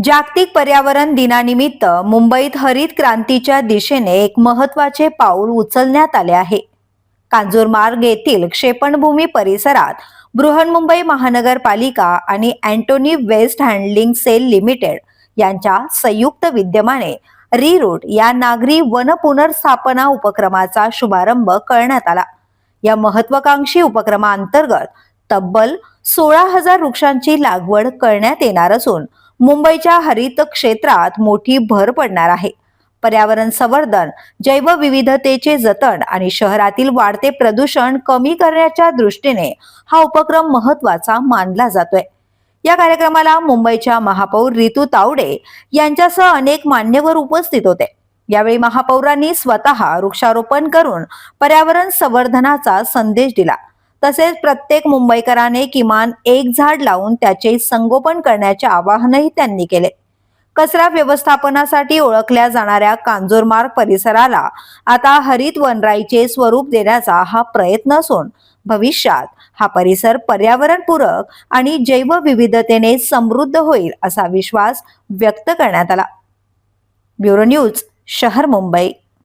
जागतिक पर्यावरण दिनानिमित्त मुंबईत हरित क्रांतीच्या दिशेने एक महत्त्वाचे पाऊल उचलण्यात आले आहे. कांजूरमार्ग येथील क्षेपणभूमी परिसरात बृहन्मुंबई महानगरपालिका आणि Antony waste handling cell limited यांच्या संयुक्त विद्यमाने रीरूट या नागरी वन पुनर्स्थापना उपक्रमाचा शुभारंभ करण्यात आला. या महत्वाकांक्षी उपक्रमाअंतर्गत तब्बल 16,000 वृक्षांची लागवड करण्यात येणार असून मुंबईच्या हरित क्षेत्रात मोठी भर पडणार आहे. पर्यावरण संवर्धन, जैवविविधतेचे जतन आणि शहरातील वाढते प्रदूषण कमी करण्याच्या दृष्टीने हा उपक्रम महत्त्वाचा मानला जातोय. या कार्यक्रमाला मुंबईच्या महापौर रितू तावडे यांच्यासह अनेक मान्यवर उपस्थित होते. यावेळी महापौरांनी स्वतः वृक्षारोपण करून पर्यावरण संवर्धनाचा संदेश दिला. तसेच प्रत्येक मुंबईकराने किमान एक झाड लावून त्याचे संगोपन करण्याचे आवाहनही त्यांनी केले. कचरा व्यवस्थापनासाठी ओळखल्या जाणाऱ्या कांजूरमार्ग परिसराला आता हरित वनराईचे स्वरूप देण्याचा हा प्रयत्न असून भविष्यात हा परिसर पर्यावरणपूरक आणि जैवविविधतेने समृद्ध होईल असा विश्वास व्यक्त करण्यात आला. ब्युरो न्यूज, शहर मुंबई.